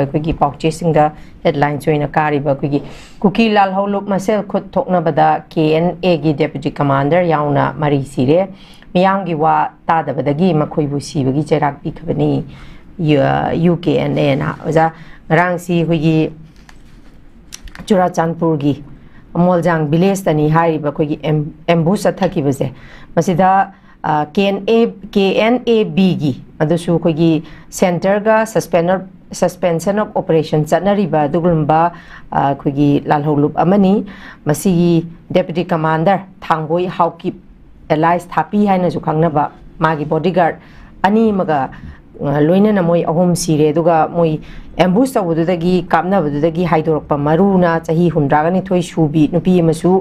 ꯑꯩꯈꯣꯏꯒꯤ ꯄꯥꯎꯆꯦꯁꯤꯡꯗ ꯍꯦꯗꯂꯥꯏꯟꯁ ꯑꯣꯏꯅ ꯀꯥꯔꯤꯕ ꯑꯩꯈꯣꯏꯒꯤ ꯀꯨꯀꯤ ꯂꯥꯜꯍꯧꯂꯨꯞ ꯃꯁꯦꯜ ꯈꯨꯠ ꯊꯣꯛꯅꯕꯗ KNAꯒꯤ ꯗꯦꯄꯨꯇꯤ ꯀꯃꯥꯟꯗꯔ ꯌꯥꯎꯅ ꯃꯔꯤ ꯁꯤꯔꯦ ꯃꯤꯌꯥꯝꯒꯤ ꯋꯥ ꯇꯥꯗꯕꯗꯒꯤ ꯃꯈꯣꯏꯕꯨ ꯁꯤꯕꯒꯤ ꯆꯩꯔꯥꯛ ꯄꯤꯈꯤꯕꯅꯤ UKNAꯅ ꯑꯣꯖꯥ ꯉꯔꯥꯡꯁꯤ ꯑꯩꯈꯣꯏꯒꯤ ꯆꯨꯔꯥꯆꯥꯟꯄꯨꯔꯒꯤ ꯑꯃꯣꯜꯖꯥꯡ ꯚꯤꯂꯦꯖꯇꯅꯤ ꯍꯥꯏꯔꯤꯕ ꯑꯩꯈꯣꯏꯒꯤ ꯑꯦꯝꯕꯨꯁ ꯆꯠꯊꯈꯤꯕꯁꯦ ꯃꯁꯤꯗ KNABꯒꯤ ꯑꯗꯨꯁꯨ ꯑꯩꯈꯣꯏꯒꯤ ꯁꯦꯟꯇꯔꯒ ꯁꯁꯄꯦꯟꯁꯟ ꯑꯣꯐ ꯑꯣꯄꯔꯦꯁꯟ ꯆꯠꯅꯔꯤꯕ ꯑꯗꯨꯒꯨꯝꯕ ꯑꯩꯈꯣꯏꯒꯤ ꯂꯥꯜꯍꯧꯂꯨꯞ ꯑꯃꯅꯤ ꯃꯁꯤꯒꯤ ꯗꯦꯄꯨꯇꯤ ꯀꯃꯥꯟꯗꯔ ꯊꯥꯡꯕꯣꯏ ꯍꯥꯎꯀꯤꯞ ꯑꯦꯂꯥꯏꯁ ꯊꯥꯄꯤ ꯍꯥꯏꯅꯁꯨ ꯈꯪꯅꯕ ꯃꯥꯒꯤ ꯕꯣꯗꯤꯒꯥꯔꯗ ꯑꯅꯤ ꯑꯃꯒ ꯂꯣꯏꯅꯅ ꯃꯣꯏ ꯑꯍꯨꯝ ꯁꯤꯔꯦ ꯑꯗꯨꯒ ꯃꯣꯏ ꯑꯦꯝꯕꯨꯁ ꯇꯧꯕꯗꯨꯗꯒꯤ ꯀꯥꯞꯅꯕꯗꯨꯗꯒꯤ ꯍꯥꯏꯗꯣꯔꯛꯄ ꯃꯔꯨꯅ ꯆꯍꯤ 82 ꯁꯨꯕꯤ ꯅꯨꯄꯤ ꯑꯃꯁꯨ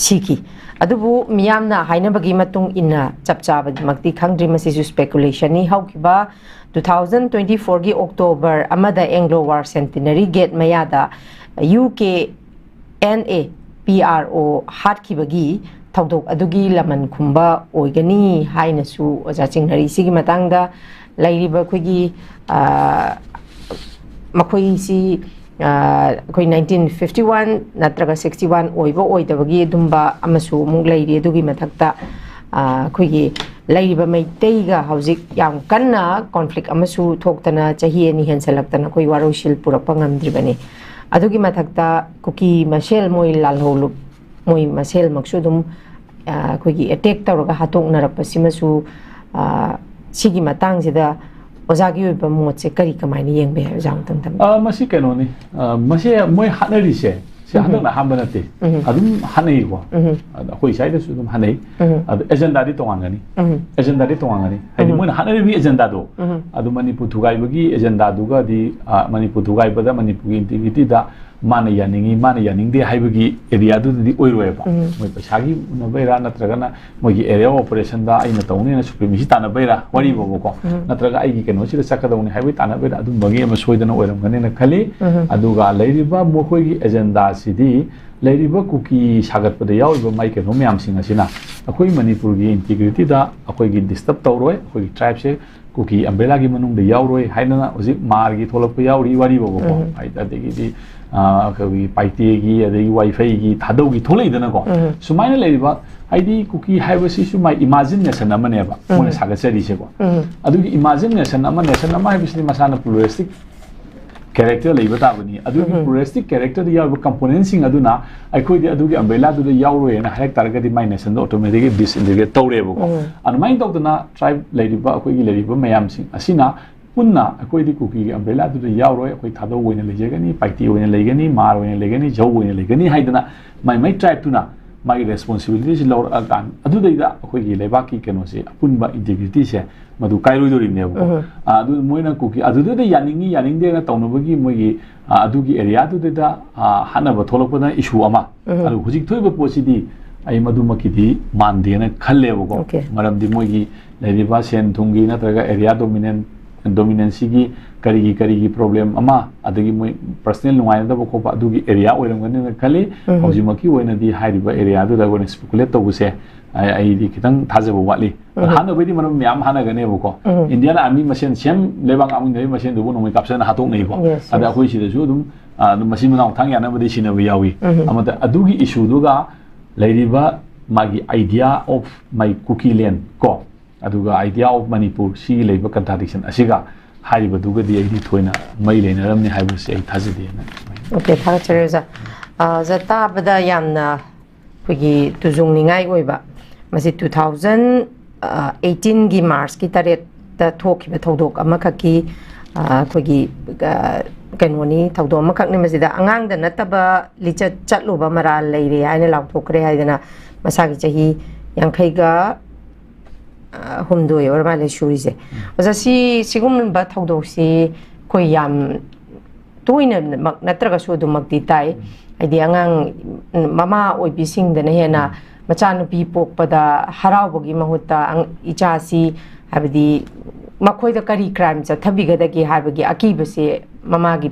ꯁꯤꯈꯤ ꯑꯗꯨꯕꯨ ꯃꯤꯌꯥꯝꯅ ꯍꯥꯏꯅꯕꯒꯤ ꯃꯇꯨꯡ ꯏꯟꯅ ꯆꯞ ꯆꯥꯕꯗꯃꯛꯇꯤ ꯈꯪꯗ꯭ꯔꯤ ꯃꯁꯤꯁꯨ ꯁ꯭ꯄꯦꯀꯨꯂꯦꯁꯟꯅꯤ ꯍꯧꯈꯤꯕ 2024ꯒꯤ ꯑꯣꯛꯇꯣꯕꯔ ꯑꯃꯗ ꯑꯦꯡꯒ꯭ꯂꯣ ꯋꯥꯔ ꯁꯦꯟꯇꯤꯅꯔꯤ ꯒꯦꯠ ꯃꯌꯥꯗ UKNA PRO ꯍꯥꯠꯈꯤꯕꯒꯤ ꯊꯧꯗꯣꯛ ꯑꯗꯨꯒꯤ ꯂꯃꯟ ꯈꯨꯝꯕ ꯑꯣꯏꯒꯅꯤ ꯍꯥꯏꯅꯁꯨ ꯑꯣꯖꯥ ꯆꯤꯡꯅꯔꯤ ꯁꯤꯒꯤ ꯃꯇꯥꯡꯗ ꯂꯩꯔꯤꯕ ꯑꯩꯈꯣꯏꯒꯤ ꯃꯈꯣꯏꯁꯤ ꯑꯩꯈꯣꯏ 1951 ꯅꯠꯇ꯭ꯔꯒ 61 ꯑꯣꯏꯕ ꯑꯣꯏꯗꯕꯒꯤ ꯑꯗꯨꯝꯕ ꯑꯃꯁꯨ ꯑꯃꯨꯛ ꯂꯩꯔꯤ ꯑꯗꯨꯒꯤ ꯃꯊꯛꯇ ꯑꯩꯈꯣꯏꯒꯤ ꯂꯩꯔꯤꯕ ꯃꯩꯇꯩꯒ ꯍꯧꯖꯤꯛ ꯌꯥꯝ ꯀꯟꯅ ꯀꯣꯟꯐ꯭ꯂꯤꯛ ꯑꯃꯁꯨ ꯊꯣꯛꯇꯅ ꯆꯍꯤ 2 ꯍꯦꯟꯁꯜꯂꯛꯇꯅ ꯑꯩꯈꯣꯏ ꯋꯥꯔꯣꯏꯁꯤꯜ ꯄꯨꯔꯛꯄ ꯉꯝꯗ꯭ꯔꯤꯕꯅꯤ ꯑꯗꯨꯒꯤ ꯃꯊꯛꯇ ꯀꯨꯀꯤ ꯃꯁꯦꯜ ꯃꯣꯏ ꯂꯥꯜꯍꯧꯂꯨꯞ ꯃꯣꯏ ꯃꯁꯦꯜꯃꯛꯁꯨ ꯑꯗꯨꯝ ꯑꯩꯈꯣꯏꯒꯤ ꯑꯦꯇꯦꯛ ꯇꯧꯔꯒ ꯍꯥꯠꯇꯣꯛꯅꯔꯛꯄꯁꯤꯃꯁꯨ ꯁꯤꯒꯤ ꯃꯇꯥꯡꯁꯤꯗ ꯑꯣꯖꯥꯒꯤ ꯑꯣꯏꯕ ꯃꯣꯠꯁꯦ ꯀꯔꯤ ꯀꯃꯥꯏꯅ ꯌꯦꯡꯕ ꯌꯥꯏ ꯑꯣꯖꯥ ꯑꯃꯇꯪ ꯊꯝꯕꯤꯌꯨ ꯃꯁꯤ ꯀꯩꯅꯣꯅꯤ ꯃꯁꯤ ꯃꯣꯏ ꯍꯥꯠꯅꯔꯤꯁꯦ ꯁꯤ ꯍꯟꯗꯛꯅ ꯑꯍꯥꯟꯕ ꯅꯠꯇꯦ ꯑꯗꯨꯝ ꯍꯥꯠꯅꯩꯀꯣ ꯑꯩꯈꯣꯏ ꯁ꯭ꯋꯥꯏꯗꯁꯨ ꯑꯗꯨꯝ ꯍꯥꯠꯅꯩ ꯑꯗꯨ ꯑꯦꯖꯦꯟꯗꯥꯗꯤ ꯇꯣꯉꯥꯟꯒꯅꯤ ꯍꯥꯏꯗꯤ ꯃꯣꯏꯅ ꯍꯥꯠꯅꯔꯤꯕ ꯑꯦꯖꯦꯟꯗꯥꯗꯣ ꯑꯗꯨ ꯃꯅꯤꯄꯨꯔ ꯊꯨꯒꯥꯏꯕꯒꯤ ꯑꯦꯖꯦꯟꯗꯥꯗꯨꯒꯗꯤ ꯃꯅꯤꯄꯨꯔ ꯊꯨꯒꯥꯏꯕꯗ ꯃꯅꯤꯄꯨꯔꯒꯤ ꯏꯟꯇꯤꯒ꯭रिꯇꯤꯗ ꯃꯥꯅ ꯌꯥꯅꯤꯡꯉꯤ ꯃꯥꯅ ꯌꯥꯅꯤꯡꯗꯦ ꯍꯥꯏꯕꯒꯤ ꯑꯦꯔꯤꯌꯥꯗꯨꯗꯤ ꯑꯣꯏꯔꯣꯏꯕ ꯃꯣꯏ ꯄꯩꯁꯥꯒꯤ ꯎꯅꯕꯩꯔꯥ ꯅꯠꯇ꯭ꯔꯒꯅ ꯃꯣꯏꯒꯤ ꯑꯦꯔꯤꯌꯥ ꯑꯣꯄꯔꯦꯁꯟꯗ ꯑꯩꯅ ꯇꯧꯅꯦꯅ ꯁꯨꯄ꯭ꯔꯤꯃꯦꯁꯤ ꯇꯥꯟꯅꯕꯩꯔꯥ ꯋꯥꯔꯤꯕꯀꯣ ꯅꯠꯇ꯭ꯔꯒ ꯑꯩꯒꯤ ꯀꯩꯅꯣꯁꯤꯗ ꯆꯠꯀꯗꯧꯅꯤ ꯍꯥꯏꯕꯒꯤ ꯇꯥꯟꯅꯕꯩꯔꯥ ꯑꯗꯨꯝꯕꯒꯤ ꯑꯃ ꯁꯣꯏꯗꯅ ꯑꯣꯏꯔꯝꯒꯅꯤꯅ ꯈꯜꯂꯤ ꯑꯗꯨꯒ ꯂꯩꯔꯤꯕ ꯃꯈꯣꯏꯒꯤ ꯑꯦꯖꯦꯟꯗꯥꯁꯤꯗꯤ ꯂꯩꯔꯤꯕ ꯀꯨꯀꯤ ꯁꯥꯒꯠꯄꯗ ꯌꯥꯎꯔꯤꯕ ꯃꯥꯏ ꯀꯩꯅꯣ ꯃꯌꯥꯝꯁꯤꯡ ꯑꯁꯤꯅ ꯑꯩꯈꯣꯏ ꯃꯅꯤꯄꯨꯔꯒꯤ ꯏꯟꯇꯤꯒ꯭रिꯇꯤꯗ ꯑꯩꯈꯣꯏꯒꯤ ꯗꯤꯁꯇꯔꯕ ꯇꯧꯔꯣꯏ ꯑꯩꯈꯣꯏꯒꯤ ꯇ꯭ꯔꯥꯏꯕꯁꯦ ꯀꯨꯀꯤ ꯑꯝꯕ꯭ꯔꯦꯂꯥꯒꯤ ꯃꯅꯨꯡꯗ ꯌꯥꯎꯔꯣꯏ ꯍꯥꯏꯗꯅ ꯍꯧꯖꯤꯛ ꯃꯥꯔꯒꯤ ꯊꯣꯛꯂꯛꯄ ꯌꯥꯎꯔꯤ ꯋꯥꯔꯤꯕꯀꯣ ꯑꯗꯒꯤꯗꯤ ꯑꯩꯈꯣꯏꯒꯤ ꯄꯥꯏꯇꯦꯒꯤ ꯑꯗꯒꯤ ꯋꯥꯏꯐꯩꯒꯤ ꯊꯥꯗꯧꯒꯤ ꯊꯣꯛꯂꯛꯏꯗꯅꯀꯣ ꯁꯨꯃꯥꯏꯅ ꯂꯩꯔꯤꯕ ꯍꯥꯏꯗꯤ ꯀꯨꯀꯤ ꯍꯥꯏꯕꯁꯤꯁꯨ ꯃꯥꯏ ꯏꯃꯥꯖꯤꯅꯦꯁꯟ ꯑꯃꯅꯦꯕ ꯃꯣꯏꯅ ꯁꯥꯒꯠꯆꯔꯤꯁꯦꯀꯣ ꯑꯗꯨꯒꯤ ꯏꯃꯥꯖꯤꯅꯦꯁꯟ ꯑꯃ ꯅꯦꯁꯟ ꯑꯃ ꯍꯥꯏꯕꯁꯤꯗꯤ ꯃꯁꯥꯅ ꯄ꯭ꯂꯨꯔꯦꯁꯇꯤꯛ ꯀꯦꯔꯦꯛꯇꯔ ꯂꯩꯕ ꯇꯥꯕꯅꯤ ꯑꯗꯨꯒꯤ ꯄ꯭ꯂꯨꯔꯦꯁꯇꯤꯛ ꯀꯦꯔꯦꯛꯇꯔꯗ ꯌꯥꯎꯔꯤꯕ ꯀꯝꯄꯣꯅꯦꯟꯁꯤꯡ ꯑꯗꯨꯅ ꯑꯩꯈꯣꯏꯗꯤ ꯑꯗꯨꯒꯤ ꯑꯝꯕ꯭ꯔꯦꯂꯥꯗꯨꯗ ꯌꯥꯎꯔꯣꯏꯅ ꯍꯥꯏꯔꯛ ꯇꯥꯔꯒꯗꯤ ꯃꯥꯏ ꯅꯦꯁꯟꯗ ꯑꯣꯇꯣꯃꯦꯇꯤꯛꯂꯤ ꯗꯤꯁꯏꯟꯇꯤꯒ꯭ꯔꯦꯠ ꯇꯧꯔꯦꯕꯀꯣ ꯑꯗꯨꯃꯥꯏꯅ ꯇꯧꯗꯅ ꯇ꯭ꯔꯥꯏꯕ ꯂꯩꯔꯤꯕ ꯑꯩꯈꯣꯏꯒꯤ ꯂꯩꯔꯤꯕ ꯃꯌꯥꯝꯁꯤꯡ ꯑꯁꯤꯅ ꯄꯨꯟꯅ ꯑꯩꯈꯣꯏꯗꯤ ꯀꯨꯀꯤꯒꯤ ꯑꯝꯕ꯭ꯔꯦꯂꯥꯗꯨꯗ ꯌꯥꯎꯔꯣꯏ ꯑꯩꯈꯣꯏ ꯊꯥꯗꯧ ꯑꯣꯏꯅ ꯂꯩꯖꯒꯅꯤ ꯄꯥꯏꯇꯤ ꯑꯣꯏꯅ ꯂꯩꯒꯅꯤ ꯃꯥꯔ ꯑꯣꯏꯅ ꯂꯩꯒꯅꯤ ꯖꯧ ꯑꯣꯏꯅ ꯂꯩꯒꯅꯤ ꯍꯥꯏꯗꯅ ꯃꯥꯏ ꯇ꯭ꯔꯥꯏꯕꯇꯨꯅ ꯃꯥꯒꯤ ꯔꯦꯁꯄꯣꯟꯁꯤꯕꯤꯂꯤꯇꯤꯁꯤ ꯂꯧꯔꯛꯑꯀꯥꯟ ꯑꯗꯨꯗꯩꯗ ꯑꯩꯈꯣꯏꯒꯤ ꯂꯩꯕꯥꯛꯀꯤ ꯀꯩꯅꯣꯁꯦ ꯑꯄꯨꯟꯕ ꯏꯟꯇꯤꯒ꯭ꯔꯤꯇꯤꯁꯦ ꯃꯗꯨ ꯀꯥꯏꯔꯣꯏꯗꯣꯔꯤꯕꯅꯦꯕꯀꯣ ꯑꯗꯨ ꯃꯣꯏꯅ ꯀꯨꯀꯤ ꯑꯗꯨꯗꯨꯗ ꯌꯥꯅꯤꯡꯉꯤ ꯌꯥꯅꯤꯡꯗꯦꯅ ꯇꯧꯅꯕꯒꯤ ꯃꯣꯏꯒꯤ ꯑꯗꯨꯒꯤ ꯑꯦꯔꯤꯌꯥꯗꯨꯗ ꯍꯥꯠꯅꯕ ꯊꯣꯛꯂꯛꯄꯗ ꯏꯁꯨ ꯑꯃ ꯑꯗꯨ ꯍꯧꯖꯤꯛ ꯊꯣꯛꯏꯕ ꯄꯣꯠꯁꯤꯗꯤ ꯑꯩ ꯃꯗꯨꯃꯛꯀꯤꯗꯤ ꯃꯥꯟꯗꯦꯅ ꯈꯜꯂꯦꯕꯀꯣ ꯃꯔꯝꯗꯤ ꯃꯣꯏꯒꯤ ꯂꯩꯔꯤꯕ ꯁꯦꯟ ꯊꯨꯝꯒꯤ ꯅꯠꯇ꯭ꯔꯒ ꯑꯦꯔꯤꯌꯥ ꯗꯣꯃꯤꯅꯦꯟꯁꯤꯒꯤ ꯀꯔꯤꯒꯤ ꯄ꯭ꯔꯣꯕ꯭ꯂꯦꯝ ꯑꯃ ꯑꯗꯒꯤ ꯃꯣꯏ ꯄꯔꯁꯅꯦꯜ ꯅꯨꯡꯉꯥꯏꯅꯗꯕ ꯈꯣꯠꯄ ꯑꯗꯨꯒꯤ ꯑꯦꯔꯤꯌꯥ ꯑꯣꯏꯔꯝꯒꯅꯤꯅ ꯈꯜꯂꯤ ꯍꯧꯖꯤꯛꯃꯛꯀꯤ ꯑꯣꯏꯅꯗꯤ ꯍꯥꯏꯔꯤꯕ ꯑꯦꯔꯤꯌꯥꯗꯨꯗ ꯑꯩꯈꯣꯏꯅ ꯁ꯭ꯄꯦꯀꯨꯂꯦꯠ ꯇꯧꯕꯁꯦ ꯑꯩꯗꯤ ꯈꯤꯇꯪ ꯊꯥꯖꯕ ꯋꯥꯠꯂꯤ ꯍꯥꯟꯅꯕꯩꯗꯤ ꯃꯔꯝ ꯃꯌꯥꯝ ꯍꯥꯟꯅꯒꯅꯦꯕꯀꯣ ꯏꯟꯗꯤꯌꯥꯟ ꯑꯥꯔꯃꯤ ꯃꯁꯦꯟ ꯁꯦꯝ ꯂꯩꯕꯥꯛ ꯑꯃꯒꯤ ꯃꯁꯦꯟꯗꯨꯕꯨ ꯅꯣꯡꯃꯩ ꯀꯥꯞꯁꯟꯅ ꯍꯥꯠꯇꯣꯛꯅꯩꯀꯣ ꯑꯗ ꯑꯩꯈꯣꯏ ꯁꯤꯗꯁꯨ ꯑꯗꯨꯝ ꯃꯁꯤ ꯃꯅꯥꯎ ꯊꯥꯡ ꯌꯥꯅꯕꯗꯤ ꯁꯤꯟꯅꯕ ꯌꯥꯎꯏ ꯑꯃꯗ ꯑꯗꯨꯒꯤ ꯏꯁꯨꯗꯨꯒ ꯂꯩꯔꯤꯕ ꯃꯥꯒꯤ ꯑꯥꯏꯗꯤꯌꯥ ꯑꯣꯐ ꯃꯥꯏ ꯀꯨꯀꯤ ꯂꯦꯟ ꯀꯣ ꯑꯗꯨꯒ ꯑꯥꯏꯗꯤꯌꯥ ꯑꯣꯐ ꯃꯅꯤꯄꯨꯔ ꯁꯤꯒꯤ ꯂꯩꯕ ꯀꯟꯇ꯭ꯔꯥꯗꯤꯛꯁꯟ ꯑꯁꯤꯒ ꯍꯥꯏꯔꯤꯕꯗꯨꯒꯗꯤ ꯑꯩꯗꯤ ꯊꯣꯏꯅ ꯃꯩ ꯂꯩꯅꯔꯝꯅꯤ ꯍꯥꯏꯕꯁꯤ ꯑꯩ ꯊꯥꯖꯗꯦꯅ ꯑꯣꯀꯦ ꯊꯥꯒꯠꯆꯔꯤ ꯑꯣꯖꯥ ꯑꯣꯖꯥ ꯇꯥꯕꯗ ꯌꯥꯝꯅ ꯑꯩꯈꯣꯏꯒꯤ ꯇꯨꯖꯨꯡꯅꯤꯡꯉꯥꯏ ꯑꯣꯏꯕ ꯃꯁꯤ 2018ꯒꯤ ꯃꯥꯔꯆꯀꯤ 8ꯇ ꯊꯣꯛꯈꯤꯕ ꯊꯧꯗꯣꯛ ꯑꯃꯈꯛꯀꯤ ꯑꯩꯈꯣꯏꯒꯤ ꯀꯩꯅꯣꯅꯤ ꯊꯧꯗꯣꯛ ꯑꯃꯈꯛꯅꯤ ꯃꯁꯤꯗ ꯑꯉꯥꯡꯗ ꯅꯠꯇꯕ ꯂꯤꯆꯠ ꯆꯠꯂꯨꯕ ꯃꯔꯥꯜ ꯂꯩꯔꯦ ꯍꯥꯏꯅ ꯂꯥꯎꯊꯣꯛꯈ꯭ꯔꯦ ꯍꯥꯏꯗꯅ ꯃꯁꯥꯒꯤ ꯆꯍꯤ 53 ꯑꯣꯏꯔ ꯃꯥꯜꯂꯦ ꯁꯨꯔꯤꯁꯦ ꯑꯣꯖꯥ ꯁꯤꯒꯨꯝꯕ ꯊꯧꯗꯣꯛꯁꯤ ꯑꯩꯈꯣꯏ ꯌꯥꯝ ꯇꯣꯏꯅꯃꯛ ꯅꯠꯇ꯭ꯔꯒꯁꯨ ꯑꯗꯨꯃꯛꯇꯤ ꯇꯥꯏ ꯍꯥꯏꯗꯤ ꯑꯉꯥꯡ ꯃꯃꯥ ꯑꯣꯏꯕꯤꯁꯤꯡꯗꯅ ꯍꯦꯟꯅ ꯃꯆꯥꯅꯨꯄꯤ ꯄꯣꯛꯄꯗ ꯍꯔꯥꯎꯕꯒꯤ ꯃꯍꯨꯠꯇ ꯏꯆꯥꯁꯤ ꯍꯥꯏꯕꯗꯤ ꯃꯈꯣꯏꯗ ꯀꯔꯤ ꯀ꯭ꯔꯥꯏꯝ ꯆꯠꯊꯕꯤꯒꯗꯒꯦ ꯍꯥꯏꯕꯒꯤ ꯑꯀꯤꯕꯁꯦ ꯃꯃꯥꯒꯤ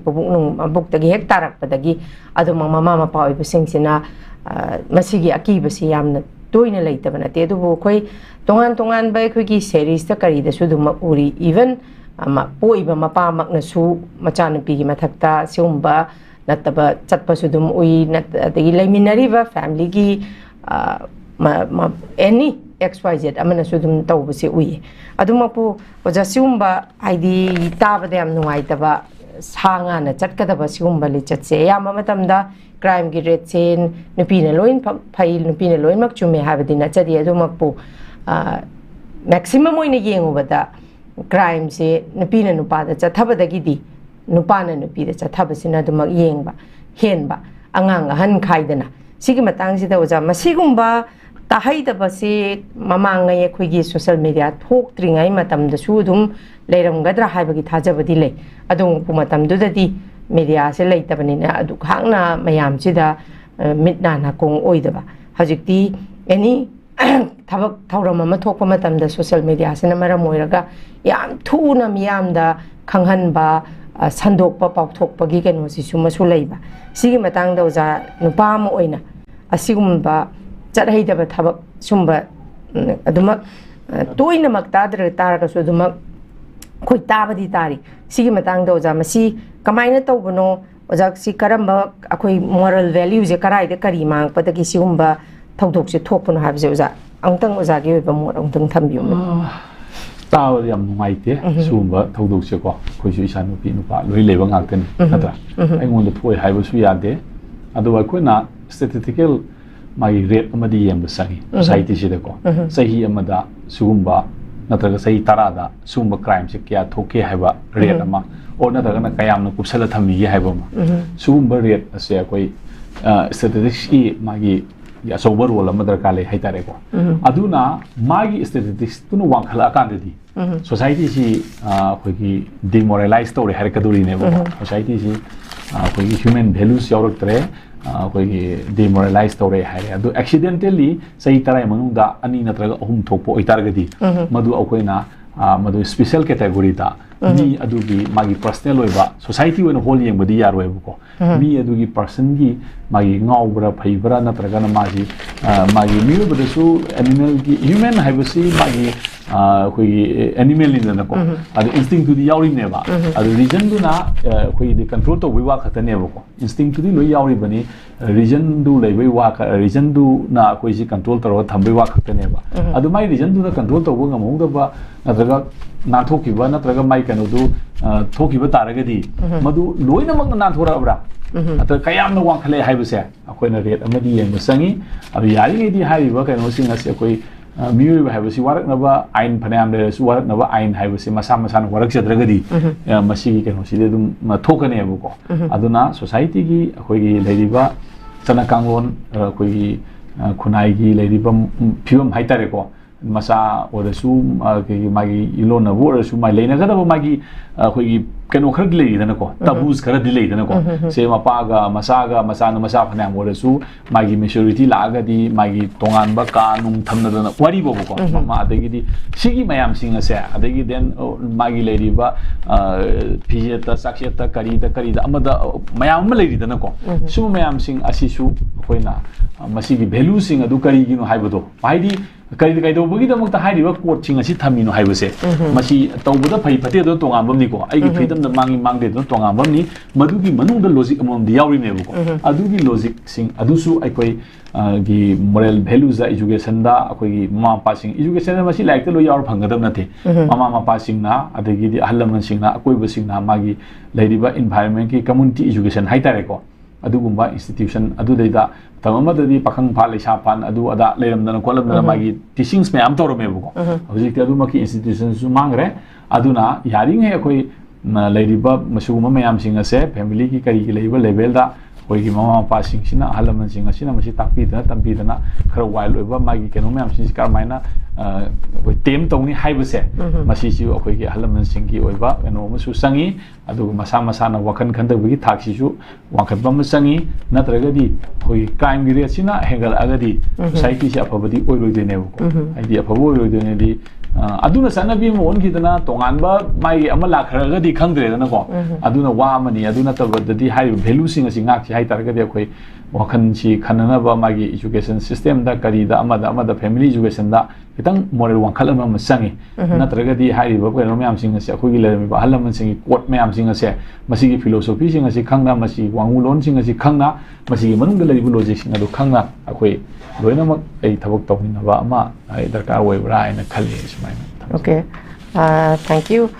ꯃꯕꯨꯛꯇꯒꯤ ꯍꯦꯛ ꯇꯥꯔꯛꯄꯗꯒꯤ ꯑꯗꯨꯃꯛ ꯃꯃꯥ ꯃꯄꯥ ꯑꯣꯏꯕꯁꯤꯡꯁꯤꯅ ꯃꯁꯤꯒꯤ ꯑꯀꯤꯕꯁꯤ ꯌꯥꯝꯅ ꯇꯣꯏꯅ ꯂꯩꯇꯕ ꯅꯠꯇꯦ ꯑꯗꯨꯕꯨ ꯑꯩꯈꯣꯏ ꯇꯣꯉꯥꯟ ꯇꯣꯉꯥꯟꯕ ꯑꯩꯈꯣꯏꯒꯤ ꯁꯦꯔꯤꯁꯇ ꯀꯔꯤꯗꯁꯨ ꯑꯗꯨꯃꯛ ꯎꯔꯤ ꯏꯚꯟ पोइबा मपामकनसु मचानुपीगी मथक्ता सिगुम्बा नत्तबा चटपसु दुम उई नत्तगी लेमिनरिबा फैमिली की एनी XYZ अमनसु दुम तौबसे उई अदुमपु ओजा सिगुम्बा हाइदी ताबदे याम नुंगाइतबा सांगाना चटकदबा सिगुम्बा लिचतसे याम मतमदा क्राइम की रेट से नुपीना लोइन फै नुपीना लोइन मक चुमे हाबदी नचदी अदुमपु मैक्सिमम ओइना येंगुबदा क्राइम से नुपीना नुपादा चथबदगिदी नुपाना नुपीदा चथबसिना अदुमक येंगबा हेनबा अंगांग हन खाइदना सिगी मतंगसिदा ओजा मसिगुम्बा ताहैदबसे ममांगै अखोइगी सोशल मीडिया थोक्त्रिङै मतमदसु दुम लेरमगद्रा हाइबगी थाजबदी ले अदुमपु मतमदुददी मीडिया से लेतबनिना अदु खांगना मयामसिदा मिटना नाकोंग ओइदबा हजिक्ति एनी थबक थौरम अमा थोकपा मतमदा सोशल मीडिया से मरम ओइरगा याम थुना मियामदा खंगहनबा संदोकपा पाउथोकपगी केनोसिसु मसु लेबा सिगी मतंगदा ओजा नुपा अमा ओइना असिगुम्बा चरहैदबा थबक सुम्बा अदुमक तोइनमक तादर तारगसु अदुमक खोइ ताबदी तारी सिगी मतंगदा ओजा मसी कमाइना तौबनो ओजा सि करम्बा अखोइ मोरल वैल्यू जे कराइदा करी मांगपदगी सिगुम्बा थौदोकसे थोकपनो हाबसे ओजा अंतंग ओजागी ओइबा मोर अंतंग थम्बियु ताबदी याम नुंगाइते सुगुम्बा थौदोकसे को खोइसु इसा नुपी नुपा लोइ लेबा ngaktani natra aingonda thoi haibasu yade adu akoina statistical mai rate amadi yemba sangi society sida ko sahi amada sugumba natraga sahi tarada sugumba crime se kya thoke haiba rate ama or natraga na kayamna kupsala thammi ye haiba ma sugumba rate ase akoi statistics ki magi ya sober role amadar kale haitare ko aduna magi statistics tunu wankhala kandedi society si khoigi demoralize tore harakaduri ne bo society si khoigi human values yauraktre khoigi demoralize tore haire adu accidentally sahi tarai manungda ani natraga ahum thokpo oitargadi madu akoina madu special category da mi adugi magi personal oiba society oina whole yengbadi yaroiba ko mi adugi person gi magi ngaubra phaibra natraga na magi mi oibadasu animal gi human haibasi magi koi animal in na ko adu instinct to the yauri neba adu reason du na koi the control to wiwa khatane ba ko instinct to the loi yauri bani reason du leibai wa reason du na koi si control to thambai wa khatane ba adu mai reason du na control to ba ngamong da ba natraga na thoki ba natraga mai kanu du thoki ba taragadi madu loi na mak na thora bra ata kayam na wang khale haibase akoina rate amadi yeng sangi adu yari ngi di haiba kanu sing ase koi miyu haibasi warak na ba ain phanayam le su warak na ba ain haibasi masa na warak chadragadi masi gi kanu side dum thokane bu ko aduna society gi akoi gi leiriba chana kanglon akoi gi khunai gi leiriba phium haitare ko masa odasu magi ilona worasu mai leina kada ba magi akoi gi kanu khar dilei dana ko tabus khara dilei dana ko se mapa ga masa na masa phana morasu magi maturity la ga di magi tongan ba kanung thamna dana wari bo ko ma adagi di sigi mayam singa se adagi den magi leiri ba phijeta sakseta kari da amada mayam ma leiri dana ko su mayam sing asisu koina masigi value sing adu kari gi no haibodo haidi kari kai do bugi da mukta haidi ba court sing asi thamino haibose masi tawbuda phai phate do tongan bam ni ko ai gi freedom da mangi mangde do tongan bam ni madugi manung da logic amom di yauri ne bu ko adugi logic sing adusu ai koi gi moral values da education da akoi gi mama pa sing education da masi like lo yaur phangadam na the mama pa sing na adagi di ahlam sing na akoi ba sing na magi leiriba environment ki community education haitare ko adugumba institution adu deida tamama dadi pakhang pha leisa pan adu ada leiramdana kolamdana magi teachings me am torome bu ko hojik adu maki institution su mangre aduna yaring he koi leiriba masuguma mayam sing ase family ki kari ki leiba level da koi gi mama pa sing sina halaman sing asina masi takpi da tampi dana khara wild oiba magi kenu mayam sing kar maina koi tem tong ni haibase masi si koi gi halaman sing ki oiba eno masu sangi adu masa na wakan khanda bi thak si su wakan bam sangi natraga di koi crime gi sina hengal agadi society si apabadi oiroi de ne ko ai di apabo oiroi de ne di aduna sanabi mon gi dana tongan ba mai ama la kharaga di khangdre dana ko aduna wa mani aduna tabaddi hai value sing asi ngak si hai targa de koi wakan si khanana ba magi education system da kari da amada family education da kitang moral wangkal ama masangi natragadi hairiba ko mayam singa se khoi gi lermi ba halam singi quote mayam singa se masigi philosophy singa se khangna masi wangulon singa se khangna masigi manung da leribu logic singa do khangna akhoi loina mak ai thabak tawni na ba ama ai darkar wai bra ai na khali sumaina. Okay, thank you.